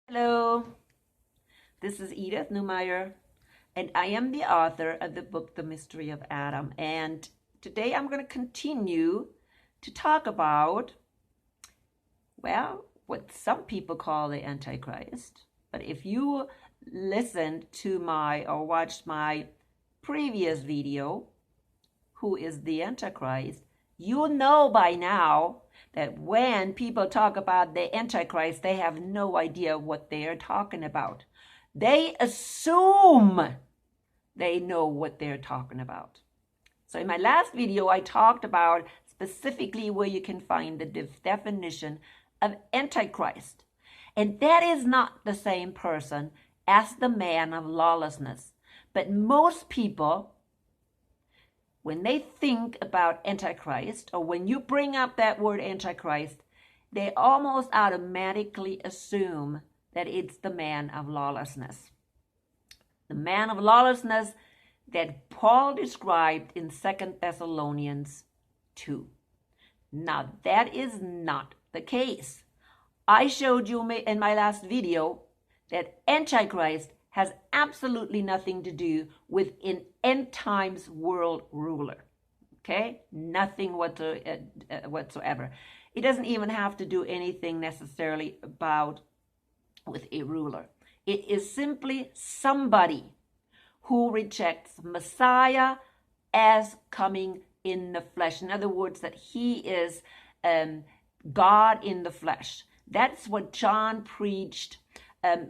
Hello, this is Edith Neumeyer, and I am the author of the book, The Mystery of Adam. And today I'm going to continue to talk about, well, what some people call the Antichrist. But if you listened to or watched my previous video, Who is the Antichrist, you know by now that when people talk about the Antichrist, they have no idea what they are talking about. They assume they know what they're talking about. So in my last video, I talked about specifically where you can find the definition of Antichrist. And that is not the same person as the man of lawlessness. But most people, when they think about Antichrist, or when you bring up that word Antichrist, they almost automatically assume that it's the man of lawlessness. The man of lawlessness that Paul described in 2 Thessalonians 2. Now, that is not the case. I showed you in my last video that Antichrist has absolutely nothing to do with an end times world ruler. Okay? Nothing whatsoever. It doesn't even have to do anything necessarily with a ruler. It is simply somebody who rejects Messiah as coming in the flesh. In other words, that he is God in the flesh. That's what John preached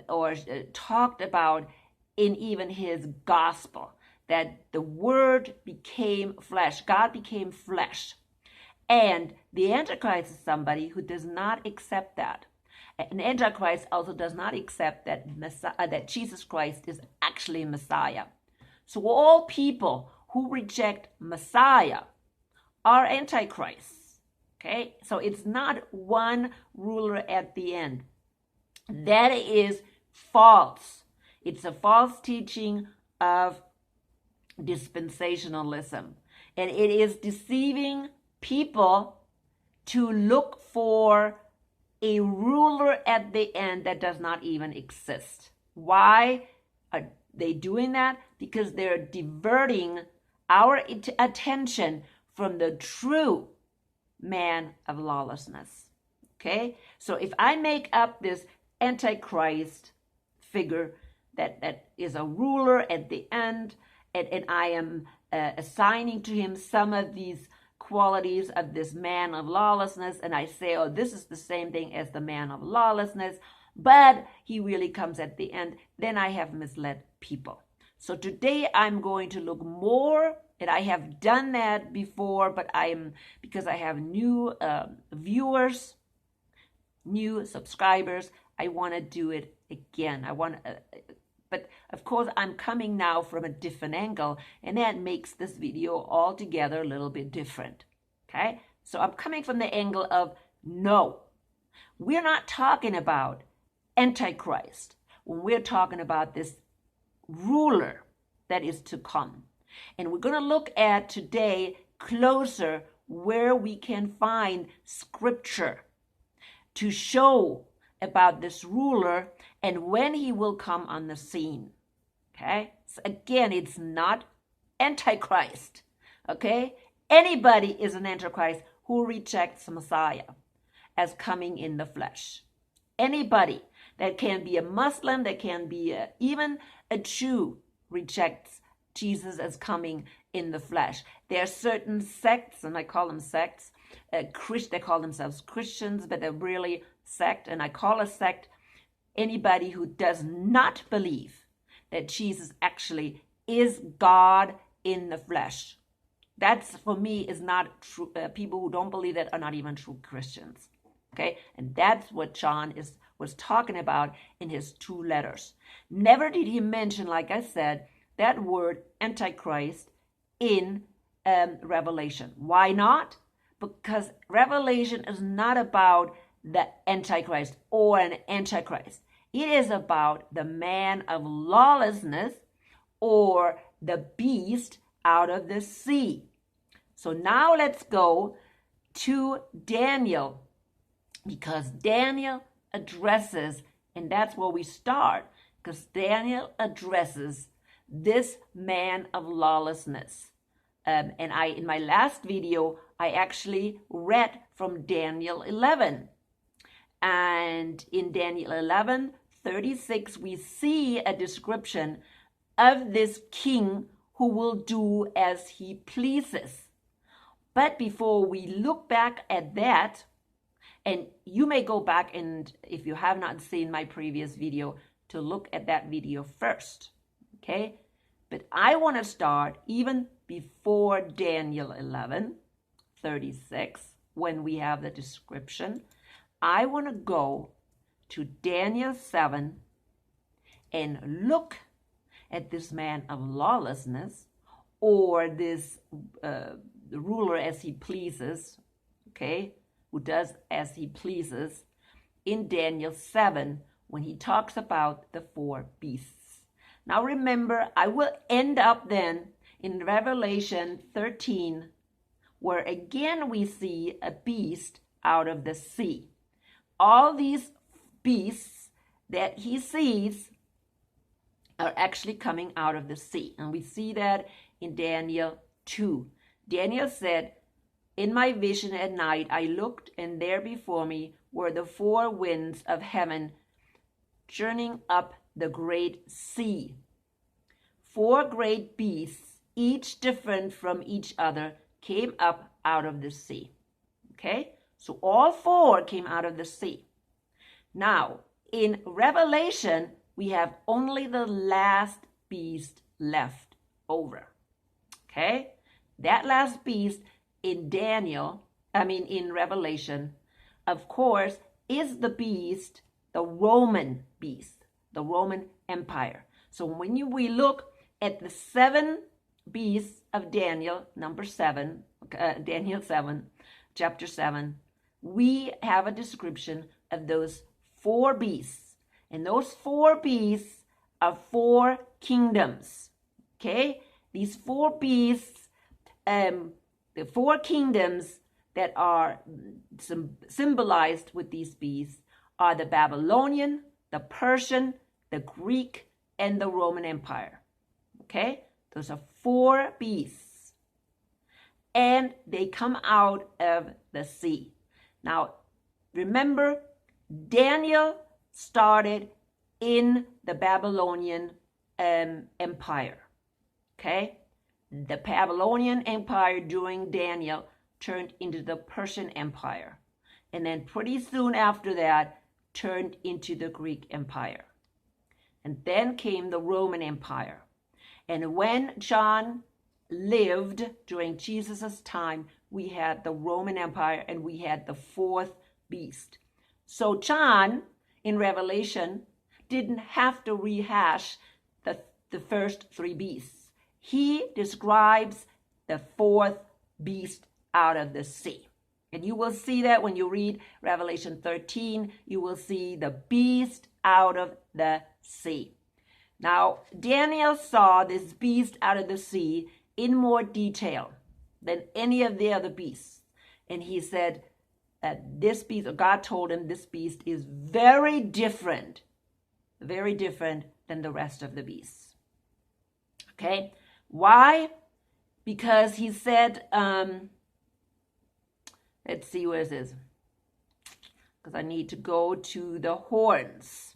or talked about in even his gospel, that the word became flesh. God became flesh. And the Antichrist is somebody who does not accept that. An Antichrist also does not accept that Jesus Christ is actually Messiah. So all people who reject Messiah are Antichrists. Okay? So it's not one ruler at the end. That is false. It's a false teaching of dispensationalism. And it is deceiving people to look for a ruler at the end that does not even exist. Why are they doing that? Because they're diverting our attention from the true man of lawlessness. Okay? So if I make up this Antichrist figure that is a ruler at the end, and I am assigning to him some of these qualities of this man of lawlessness, and I say, oh, this is the same thing as the man of lawlessness, but he really comes at the end, then I have misled people. So today I'm going to look more, and I have done that before, but because I have new viewers, new subscribers, I want to do it again. But of course, I'm coming now from a different angle, and that makes this video altogether a little bit different. Okay? So I'm coming from the angle of no, we're not talking about Antichrist when we're talking about this ruler that is to come. And we're going to look at today closer where we can find scripture to show about this ruler and when he will come on the scene. Okay? So again, it's not Antichrist. Okay? Anybody is an Antichrist who rejects Messiah as coming in the flesh. Anybody that can be a Muslim, that can be even a Jew, rejects Jesus as coming in the flesh. There are certain sects, and I call them sects, they call themselves Christians, but they're really sect, and I call a sect anybody who does not believe that Jesus actually is God in the flesh. That's, for me, is not true. People who don't believe that are not even true Christians. Okay? And that's what John was talking about in his 2 letters. Never did he mention, like I said, that word Antichrist in Revelation. Why not? Because Revelation is not about the Antichrist or an Antichrist. It is about the man of lawlessness or the beast out of the sea. So now let's go to Daniel, because Daniel addresses And that's where we start, because Daniel addresses this man of lawlessness. And in my last video, I actually read from Daniel 11. And in Daniel 11:36, we see a description of this king who will do as he pleases. But before we look back at that, and you may go back and, if you have not seen my previous video, to look at that video first, okay? But I want to start even before Daniel 11:36, when we have the description. I want to go to Daniel 7 and look at this man of lawlessness, or this ruler as he pleases, okay, who does as he pleases, in Daniel 7, when he talks about the 4 beasts. Now remember, I will end up then in Revelation 13, where again we see a beast out of the sea. All these beasts that he sees are actually coming out of the sea. And we see that in Daniel 2. Daniel said, "In my vision at night I looked, and there before me were the 4 winds of heaven churning up the great sea. 4 great beasts, each different from each other, came up out of the sea." Okay? So all 4 came out of the sea. Now, in Revelation, we have only the last beast left over. Okay? That last beast in Revelation, of course, is the beast, the Roman beast, the Roman Empire. So when we look at the 7 beasts of Daniel, Daniel 7, chapter 7, we have a description of those 4 beasts. And those 4 beasts are 4 kingdoms. Okay? These 4 beasts, the 4 kingdoms that are symbolized with these beasts are the Babylonian, the Persian, the Greek, and the Roman Empire. Okay? Those are 4 beasts. And they come out of the sea. Now, remember, Daniel started in the Babylonian Empire. Okay? The Babylonian Empire during Daniel turned into the Persian Empire. And then pretty soon after that, turned into the Greek Empire. And then came the Roman Empire. And when John lived during Jesus' time, we had the Roman Empire, and we had the 4th beast. So John, in Revelation, didn't have to rehash the first 3 beasts. He describes the 4th beast out of the sea. And you will see that when you read Revelation 13, you will see the beast out of the sea. Now, Daniel saw this beast out of the sea in more detail than any of the other beasts. And he said that this beast, or God told him, this beast is very different than the rest of the beasts. Okay? Why? Because he said, let's see where it is. Because I need to go to the horns.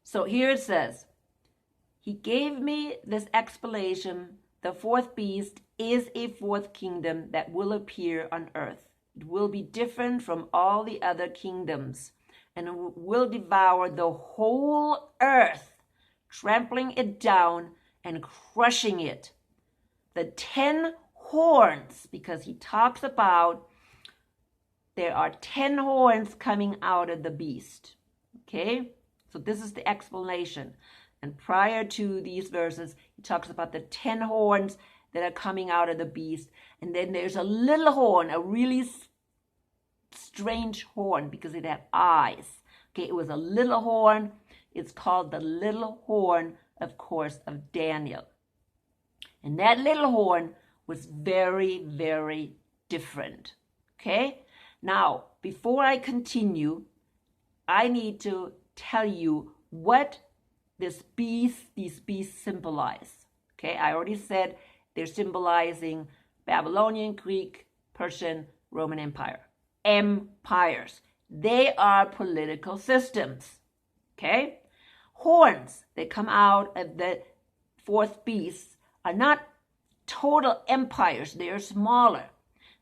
So here it says, he gave me this explanation. The 4th beast is a 4th kingdom that will appear on earth. It will be different from all the other kingdoms and will devour the whole earth, trampling it down and crushing it. The 10 horns, because he talks about there are 10 horns coming out of the beast. Okay? So this is the explanation. And prior to these verses, he talks about the 10 horns that are coming out of the beast. And then there's a little horn, a really strange horn, because it had eyes. Okay, it was a little horn. It's called the little horn, of course, of Daniel. And that little horn was very, very different. Okay? Now, before I continue, I need to tell you what these beasts symbolize. Okay? I already said they're symbolizing Babylonian, Greek, Persian, Roman Empire. Empires. They are political systems. Okay? Horns that come out of the fourth beast are not total empires. They are smaller.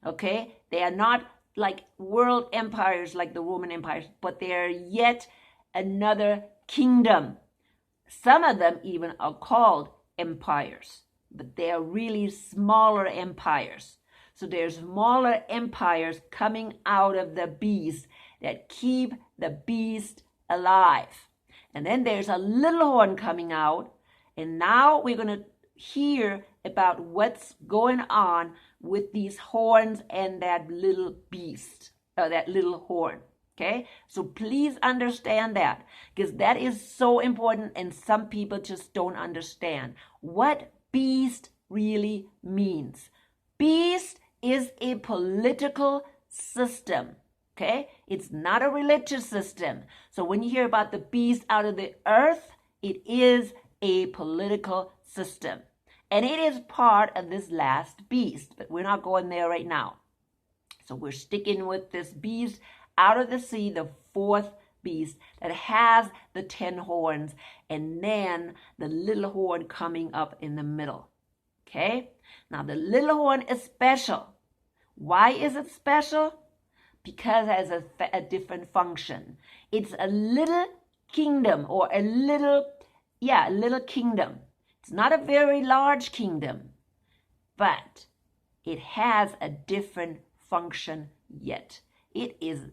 Okay? They are not like world empires like the Roman empires, but they are yet another kingdom. Some of them even are called empires, but they are really smaller empires. So there's smaller empires coming out of the beast that keep the beast alive. And then there's a little horn coming out. And now we're going to hear about what's going on with these horns and that little beast, that little horn. Okay? So please understand that, because that is so important and some people just don't understand what beast really means. Beast is a political system. Okay? It's not a religious system. So when you hear about the beast out of the earth, it is a political system. And it is part of this last beast, but we're not going there right now. So we're sticking with this beast out of the sea, the fourth beast that has the 10 horns, and then the little horn coming up in the middle. Okay? Now the little horn is special. Why is it special? Because it has a different function. It's a little kingdom, or a little kingdom. It's not a very large kingdom, but it has a different function yet. It is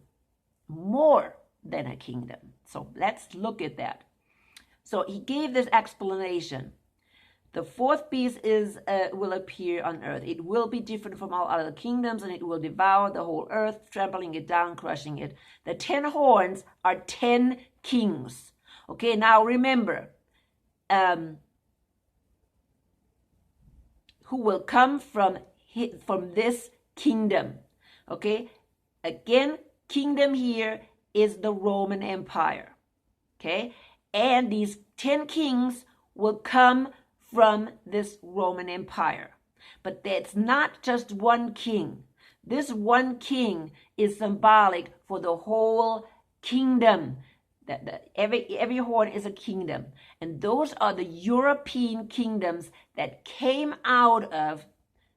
more than a kingdom. So let's look at that. So he gave this explanation. The fourth beast will appear on earth. It will be different from all other kingdoms, and it will devour the whole earth, trampling it down, crushing it. The 10 horns are 10 kings. Okay, now remember, who will come from this kingdom. Okay, again, kingdom here is the Roman Empire. Okay, and these 10 kings will come from this Roman Empire. But that's not just one king. This one king is symbolic for the whole kingdom. Every horn is a kingdom. And those are the European kingdoms that came out of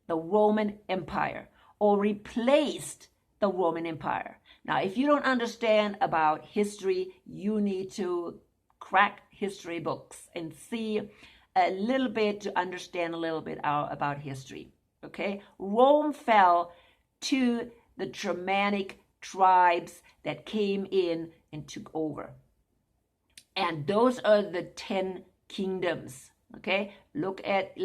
the Roman Empire or replaced the Roman Empire. Now, if you don't understand about history, you need to crack history books and see a little bit to understand a little bit about history. Okay? Rome fell to the Germanic tribes that came in and took over. And those are the 10 kingdoms. Okay? Look at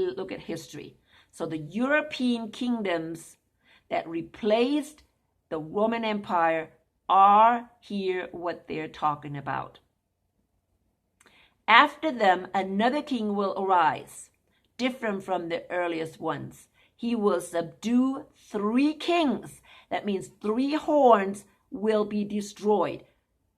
history. So the European kingdoms that replaced the Roman Empire are here what they're talking about. After them, another king will arise, different from the earliest ones. He will subdue 3 kings. That means 3 horns will be destroyed.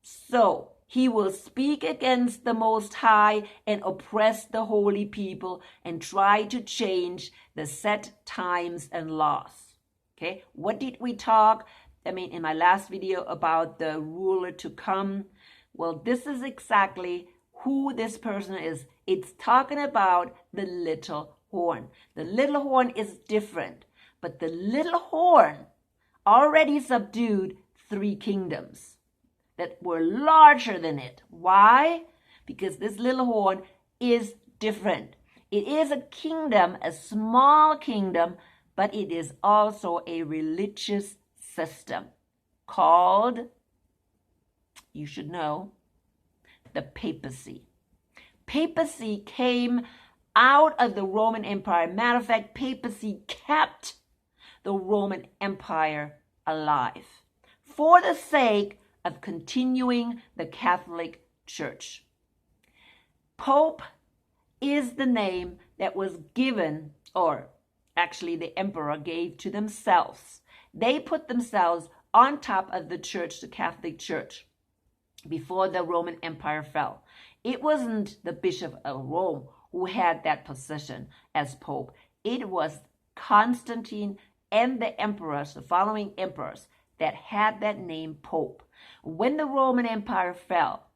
So he will speak against the Most High and oppress the holy people and try to change the set times and laws. Okay, what did we talk? In my last video about the ruler to come. Well, this is exactly who this person is. It's talking about the little horn. The little horn is different, but the little horn already subdued 3 kingdoms that were larger than it. Why? Because this little horn is different. It is a kingdom, a small kingdom, but it is also a religious system called, you should know, the Papacy. Papacy came out of the Roman Empire. Matter of fact, Papacy kept the Roman Empire alive for the sake of continuing the Catholic Church. Pope is the name that was given, or actually the emperor gave to themselves. They put themselves on top of the church, the Catholic Church, before the Roman Empire fell. It wasn't the Bishop of Rome who had that position as Pope. It was Constantine and the emperors, the following emperors, that had that name Pope. When the Roman Empire fell,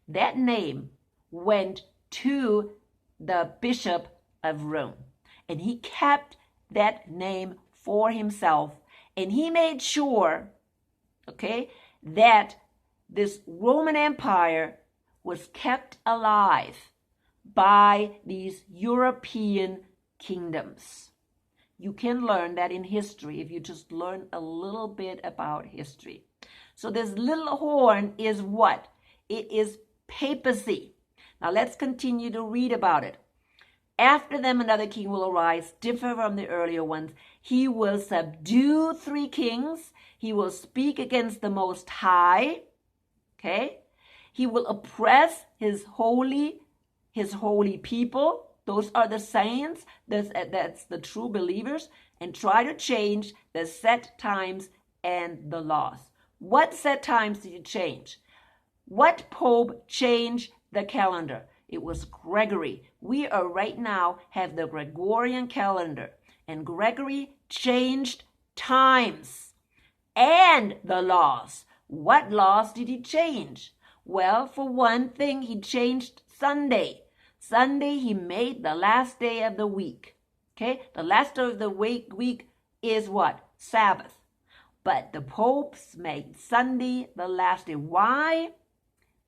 that name went to the Bishop of Rome, and he kept that name for himself, and he made sure, okay, that this Roman Empire was kept alive by these European kingdoms. You can learn that in history if you just learn a little bit about history. So this little horn is what? It is papacy. Now let's continue to read about it. After them another king will arise, different from the earlier ones. He will subdue 3 kings. He will speak against the Most High. Okay? He will oppress his holy people. Those are the saints. That's the true believers. And try to change the set times and the laws. What set times did he change? What pope changed the calendar? It was Gregory. We are right now have the Gregorian calendar. And Gregory changed times and the laws. What laws did he change? Well, for one thing, he changed Sunday. Sunday, he made the last day of the week. Okay? The last day of the week is what? Sabbath. But the popes made Sunday the last day. Why?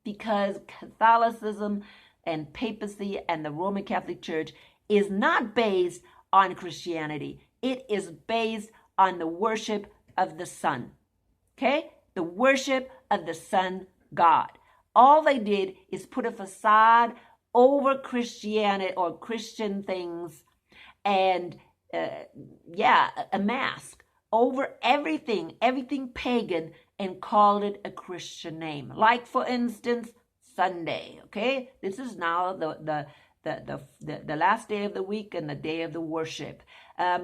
Because Catholicism and papacy and the Roman Catholic Church is not based on Christianity. It is based on the worship of the sun. Okay? The worship of the sun God. All they did is put a facade over Christianity or Christian things and a mask over everything pagan, and called it a Christian name. Like, for instance, Sunday. Okay, this is now the last day of the week and the day of the worship.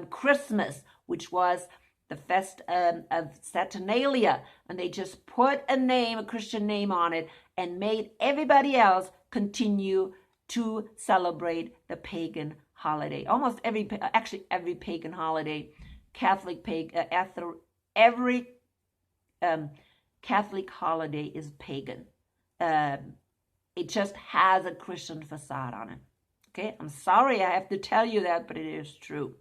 Christmas, which was the fest of Saturnalia, and they just put a Christian name on it, and made everybody else continue to celebrate the pagan holiday. Almost every pagan holiday, every Catholic holiday is pagan. It just has a Christian facade on it. Okay, I'm sorry I have to tell you that, but it is true.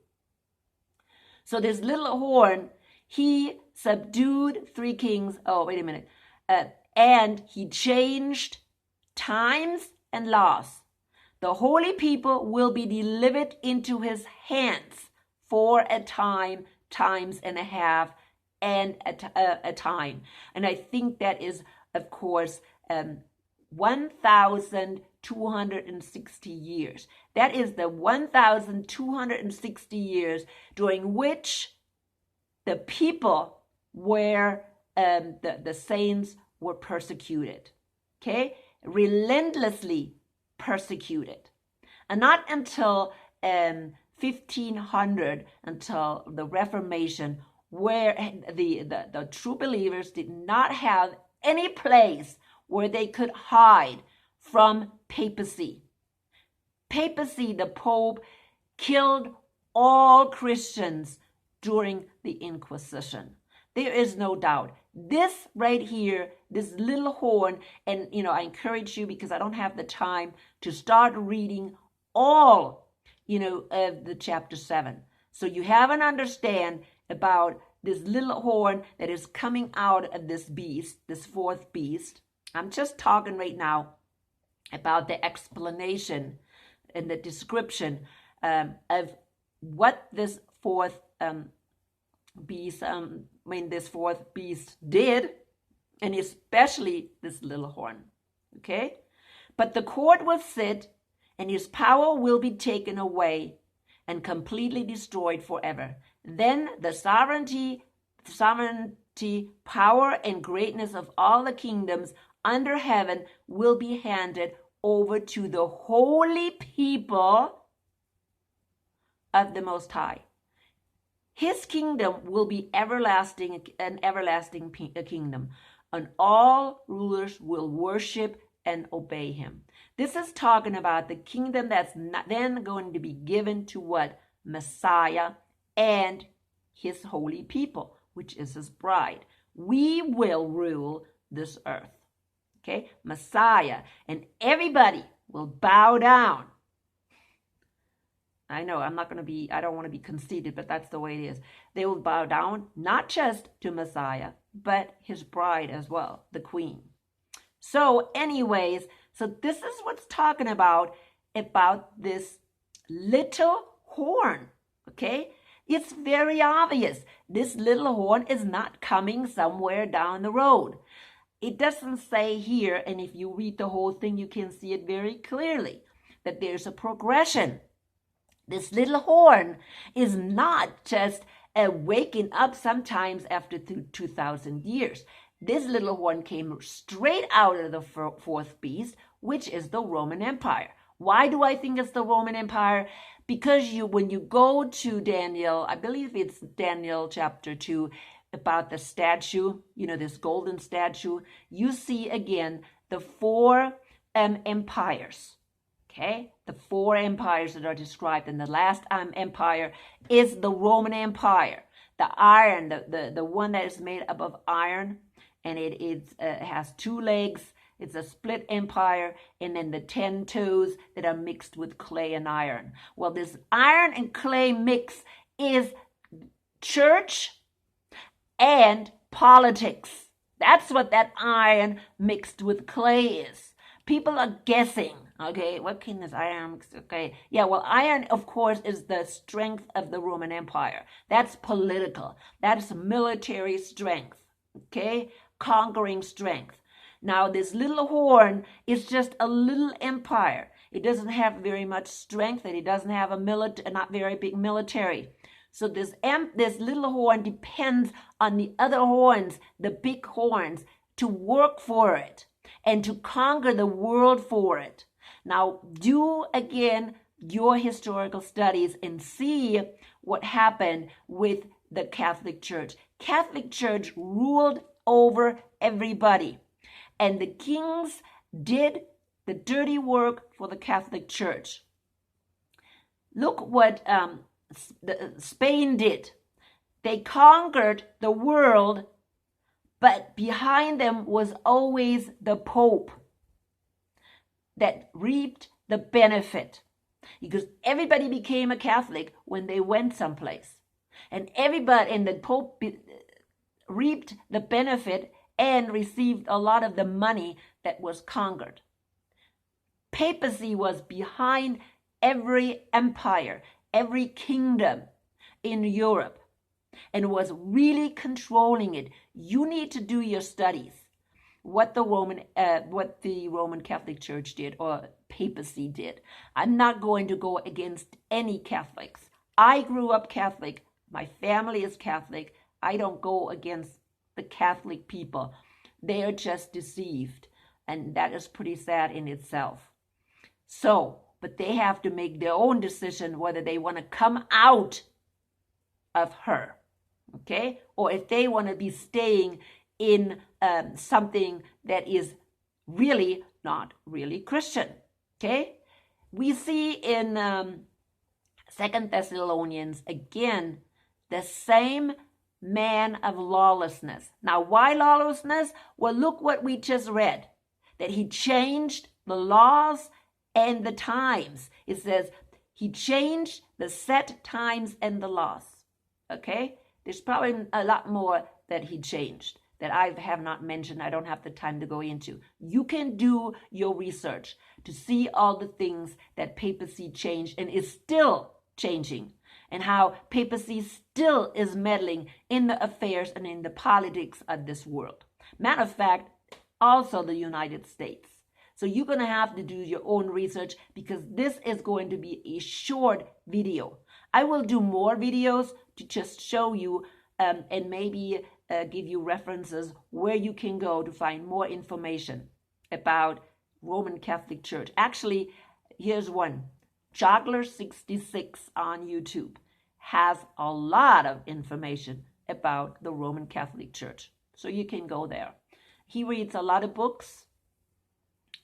So this little horn, he subdued 3 kings. Oh, wait a minute. And he changed times and laws. The holy people will be delivered into his hands for a time, times and a half, and a time. And I think that is, of course, 1,260 years. That is the 1,260 years during which the people were, the saints were persecuted. Okay? Relentlessly persecuted. And not until 1500, until the Reformation, where the true believers did not have any place where they could hide from papacy. Papacy, the Pope, killed all Christians during the Inquisition. There is no doubt. This right here, this little horn, and I encourage you, because I don't have the time to start reading all, of the chapter 7. So you have an understand about this little horn that is coming out of this beast, this 4th beast. I'm just talking right now about the explanation and the description of what this 4th beast, this 4th beast did, and especially this little horn. Okay? But the court will sit, and his power will be taken away and completely destroyed forever. Then the sovereignty, power, and greatness of all the kingdoms under heaven will be handed over to the holy people of the Most High. His kingdom will be everlasting, an everlasting kingdom, and all rulers will worship and obey him. This is talking about the kingdom that's then going to be given to what? Messiah and his holy people, which is his bride. We will rule this earth. Okay? Messiah, and everybody will bow down. I know I don't want to be conceited, but that's the way it is. They will bow down not just to Messiah, but his bride as well, the queen. So anyways, so this is what's talking about this little horn, okay? It's very obvious. This little horn is not coming somewhere down the road. It doesn't say here, and if you read the whole thing, you can see it very clearly, that there's a progression. This little horn is not just waking up sometimes after 2,000 years. This little horn came straight out of the fourth beast, which is the Roman Empire. Why do I think it's the Roman Empire? Because when you go to Daniel, I believe it's Daniel chapter 2, about the statue, this golden statue, you see again the four empires. Okay, the four empires that are described, and the last empire is the Roman Empire. The iron, the one that is made up of iron, and it has two legs. It's a split empire, and then the 10 toes that are mixed with clay and iron. Well, this iron and clay mix is church and politics. That's what that iron mixed with clay is. People are guessing. Okay, what can this iron? Okay, yeah, well, iron, of course, is the strength of the Roman Empire. That's political. That's military strength. Okay, conquering strength. Now, this little horn is just a little empire. It doesn't have very much strength, and it doesn't have a not very big military. So this little horn depends on the other horns, the big horns, to work for it and to conquer the world for it. Now, do again your historical studies and see what happened with the Catholic Church. Catholic Church ruled over everybody, and the kings did the dirty work for the Catholic Church. Look what Spain did. They conquered the world, but behind them was always the Pope that reaped the benefit, because everybody became a Catholic when they went someplace, and the Pope reaped the benefit and received a lot of the money that was conquered. Papacy was behind every empire, every kingdom in Europe, and was really controlling it. You need to do your studies. What the Roman Catholic Church did, or Papacy did. I'm not going to go against any Catholics. I grew up Catholic. My family is Catholic. I don't go against the Catholic people. They are just deceived, and that is pretty sad in itself. So, but they have to make their own decision whether they want to come out of her, okay, or if they want to be staying in something that is really not really Christian. Okay, we see in 2 Thessalonians again the same man of lawlessness. Now, why lawlessness? Well, look what we just read, that he changed the laws and the times. It says he changed the set times and the laws. Okay, there's probably a lot more that he changed that I have not mentioned. I don't have the time to go into. You can do your research to see all the things that papacy changed and is still changing, and how papacy still is meddling in the affairs and in the politics of this world. Matter of fact, also the United States. So you're going to have to do your own research, because this is going to be a short video. I will do more videos to just show you and maybe give you references where you can go to find more information about Roman Catholic Church. Actually, here's one. Joggler66 on YouTube has a lot of information about the Roman Catholic Church. So you can go there. He reads a lot of books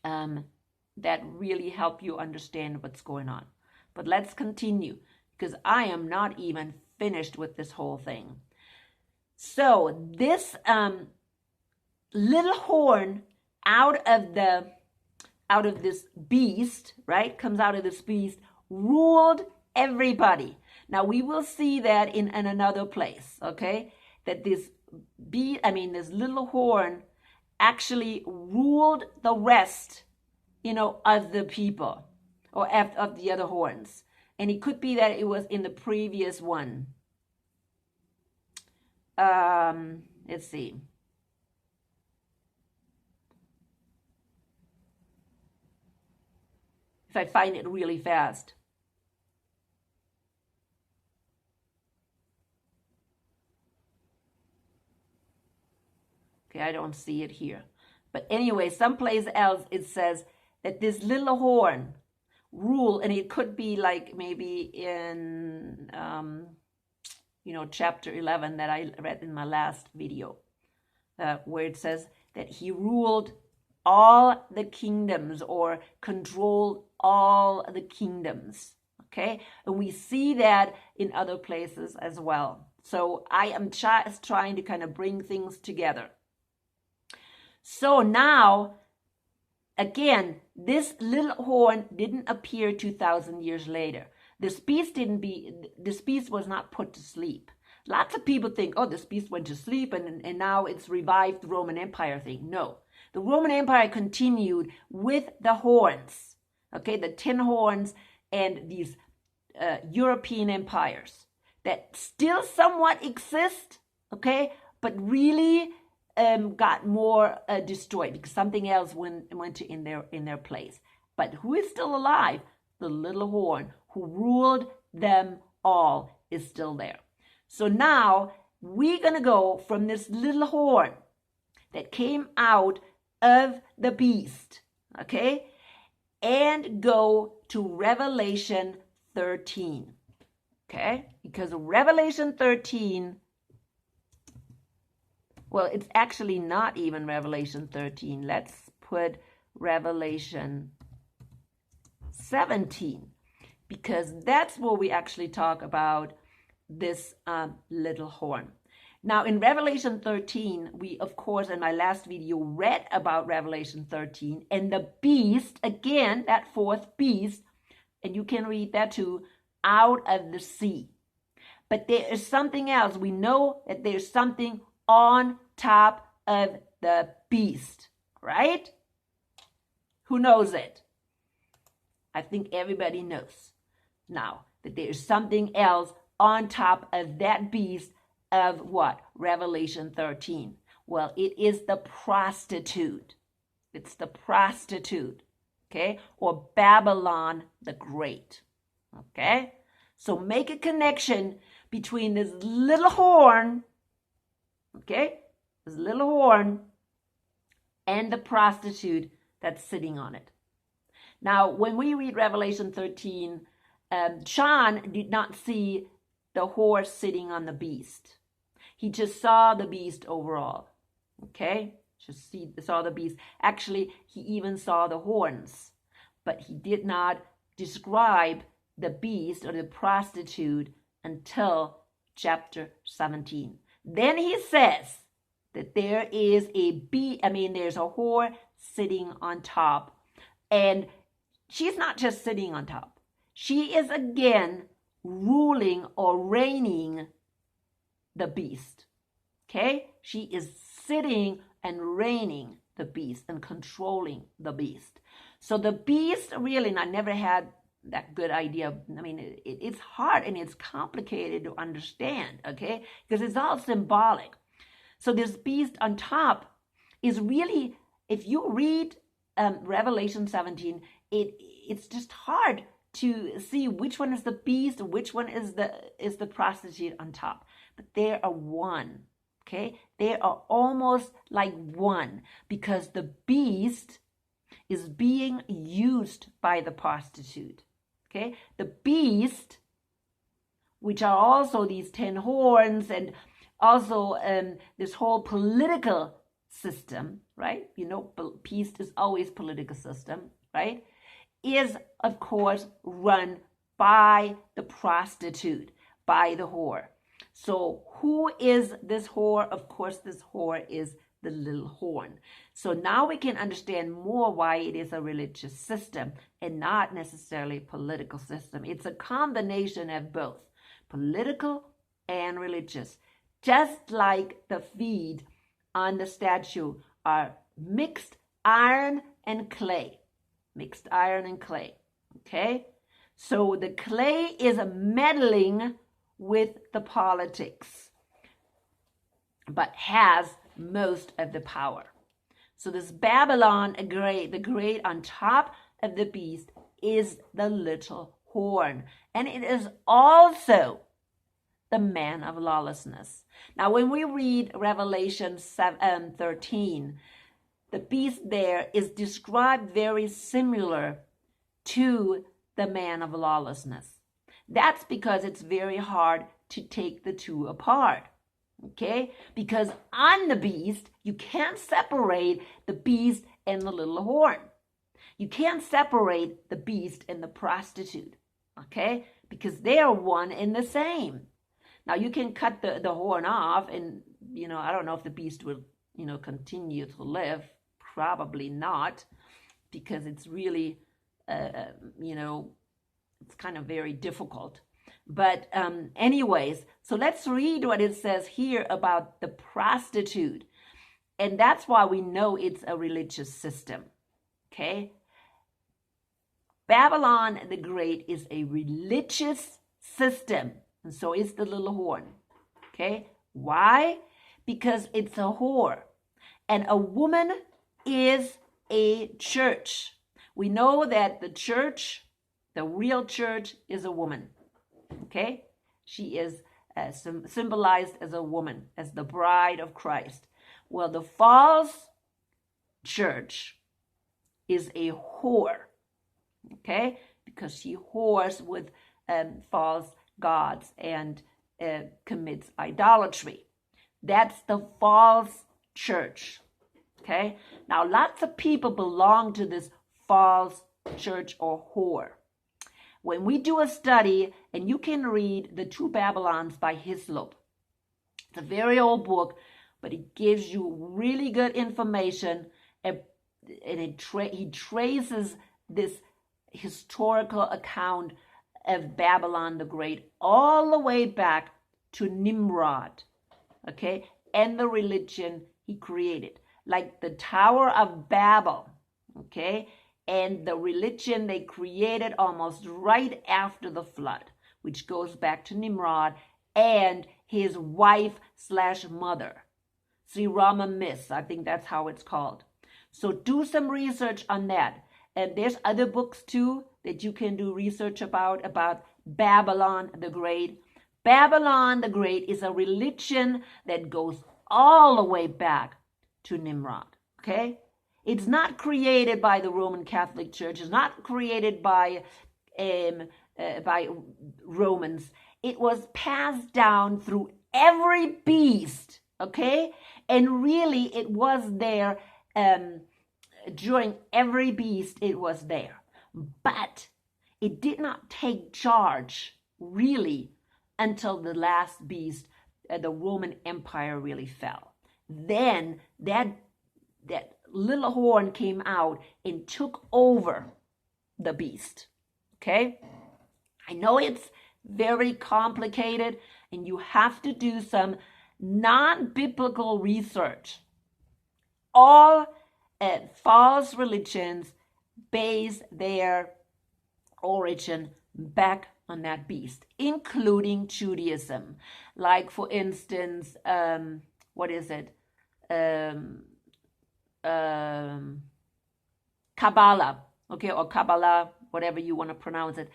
that really help you understand what's going on. But let's continue, because I am not even finished with this whole thing. So this little horn out of this beast, right, comes out of this beast, ruled everybody. Now we will see that in another place, okay, that this little horn actually ruled the rest, of the people, or of the other horns. And it could be that it was in the previous one. Let's see. If I find it really fast. Okay, I don't see it here. But anyway, someplace else it says that this little horn rule, and it could be like maybe in, chapter 11 that I read in my last video, where it says that he ruled all the kingdoms, or controlled all the kingdoms, okay? And we see that in other places as well. So I am just trying to kind of bring things together. So now, again, this little horn didn't appear 2,000 years later. This beast was not put to sleep. Lots of people think, oh, this beast went to sleep and now it's revived the Roman Empire thing. No, the Roman Empire continued with the horns, okay, the 10 horns and these European empires that still somewhat exist, okay, but really got more destroyed because something else went in their place. But who is still alive? The little horn who ruled them all is still there. So now we're going to go from this little horn that came out of the beast, okay, and go to Revelation 13, okay, because Revelation 13, well, it's actually not even Revelation 13. Let's put Revelation 17, because that's where we actually talk about this little horn. Now, in Revelation 13, we, of course, in my last video, read about Revelation 13 and the beast, again, that fourth beast, and you can read that too, out of the sea. But there is something else. We know that there's something on top of the beast, right? Who knows it? I think everybody knows now that there's something else on top of that beast of what? Revelation 13. Well, it is the prostitute. It's the prostitute, okay? Or Babylon the Great, okay? So make a connection between this little horn, okay? This little horn and the prostitute that's sitting on it. Now, when we read Revelation 13, John did not see the horse sitting on the beast. He just saw the beast overall, okay? Saw the beast. Actually, he even saw the horns, but he did not describe the beast or the prostitute until chapter 17. Then he says that there is there's a whore sitting on top, and she's not just sitting on top. She is again ruling or reigning the beast, okay? She is sitting and reigning the beast and controlling the beast. So the beast really, and I never had that good idea. I mean, it's hard and it's complicated to understand, okay? Because it's all symbolic. So this beast on top is really, if you read Revelation 17, it's just hard to see which one is the beast, which one is the prostitute on top. But they are one, okay? They are almost like one, because the beast is being used by the prostitute. Okay, the beast, which are also these 10 horns and also this whole political system, right? You know, peace is always political system, right? Is, of course, run by the prostitute, by the whore. So who is this whore? Of course, this whore is the little horn. So now we can understand more why it is a religious system and not necessarily a political system. It's a combination of both, political and religious. Just like the feet on the statue are mixed iron and clay. Mixed iron and clay. Okay? So the clay is meddling with the politics, but has most of the power. So this Babylon, the great on top of the beast, is the little horn. And it is also the man of lawlessness. Now, when we read Revelation 13, the beast there is described very similar to the man of lawlessness. That's because it's very hard to take the two apart. Okay? Because on the beast, you can't separate the beast and the little horn. You can't separate the beast and the prostitute. Okay? Because they are one and the same. Now, you can cut the horn off and, I don't know if the beast will, continue to live. Probably not, because it's really, it's kind of very difficult. But anyways, so let's read what it says here about the prostitute. And that's why we know it's a religious system. Okay? Babylon the Great is a religious system. And so is the little horn. Okay? Why? Because it's a whore. And a woman is a church. We know that the church, the real church, is a woman. Okay? She is symbolized as a woman, as the bride of Christ. Well, the false church is a whore. Okay? Because she whores with false gods and commits idolatry. That's the false church. Okay? Now, lots of people belong to this false church or whore. When we do a study, and you can read The Two Babylons by Hislop. It's a very old book, but it gives you really good information, and he traces this historical account of Babylon the Great all the way back to Nimrod, okay, and the religion he created, like the Tower of Babel, okay, and the religion they created almost right after the flood, which goes back to Nimrod and his wife/mother, Semiramis, I think that's how it's called. So do some research on that. And there's other books too that you can do research about Babylon the Great. Babylon the Great is a religion that goes all the way back to Nimrod, okay? It's not created by the Roman Catholic Church. It's not created by Romans. It was passed down through every beast, okay? And really it was there during every beast, it was there. But it did not take charge, really, until the last beast, the Roman Empire, really fell. Then that little horn came out and took over the beast. Okay? I know it's very complicated, and you have to do some non-biblical research. All false religions base their origin back on that beast, including Judaism. Like, for instance, what is it? Kabbalah, okay, or Kabbalah, whatever you want to pronounce it,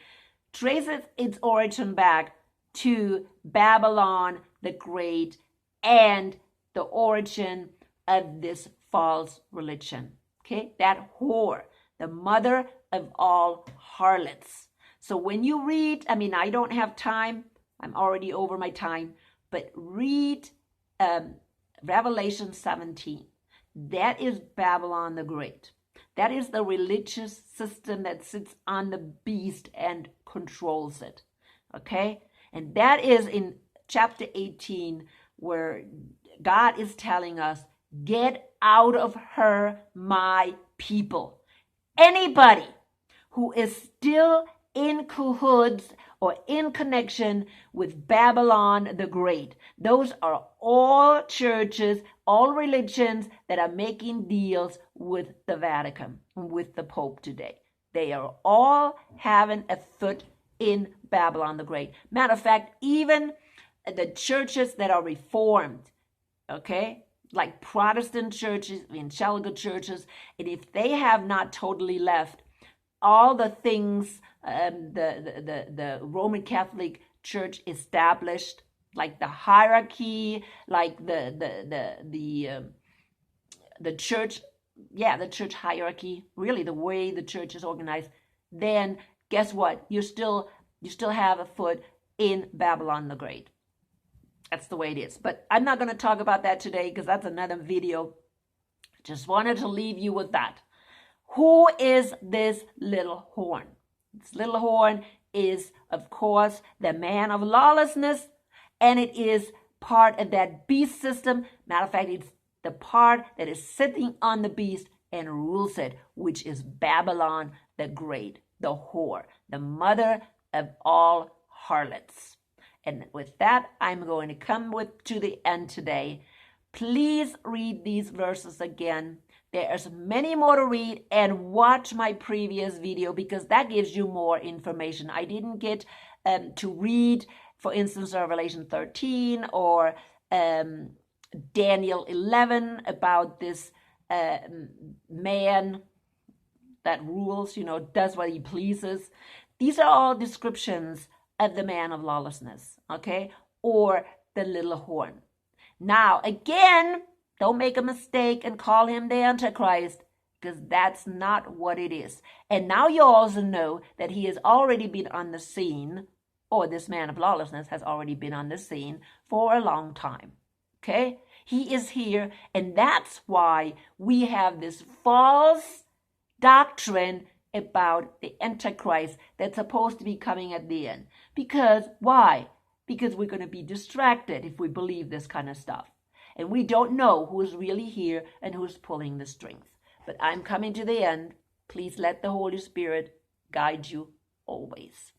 traces its origin back to Babylon the Great and the origin of this false religion. Okay, that whore, the mother of all harlots. So when you read, I don't have time. I'm already over my time. But read Revelation 17. That is Babylon the Great. That is the religious system that sits on the beast and controls it. Okay? And that is in chapter 18 where God is telling us, get out of her, my people. Anybody who is still in cahoots or in connection with Babylon the Great, those are all churches, all religions that are making deals with the Vatican, with the Pope today. They are all having a foot in Babylon the Great. Matter of fact, even the churches that are reformed, okay, like Protestant churches, evangelical churches, and if they have not totally left all the things the Roman Catholic Church established, like the hierarchy, like the church, the church hierarchy, really the way the church is organized, then guess what? You still have a foot in Babylon the Great. That's the way it is. But I'm not going to talk about that today because that's another video. Just wanted to leave you with that. Who is this little horn? This little horn is, of course, the man of lawlessness, and it is part of that beast system. Matter of fact, it's the part that is sitting on the beast and rules it, which is Babylon the Great, the whore, the mother of all harlots. And with that, I'm going to come to the end today. Please read these verses again. There's many more to read, and watch my previous video because that gives you more information. I didn't get to read, for instance, Revelation 13 or Daniel 11 about this man that rules, does what he pleases. These are all descriptions of the man of lawlessness, okay, or the little horn. Now, again, don't make a mistake and call him the Antichrist, because that's not what it is. And now you also know that he has already been on the scene, or this man of lawlessness has already been on the scene for a long time. Okay? He is here, and that's why we have this false doctrine about the Antichrist that's supposed to be coming at the end. Because, why? Because we're going to be distracted if we believe this kind of stuff. And we don't know who's really here and who's pulling the strings. But I'm coming to the end. Please let the Holy Spirit guide you always.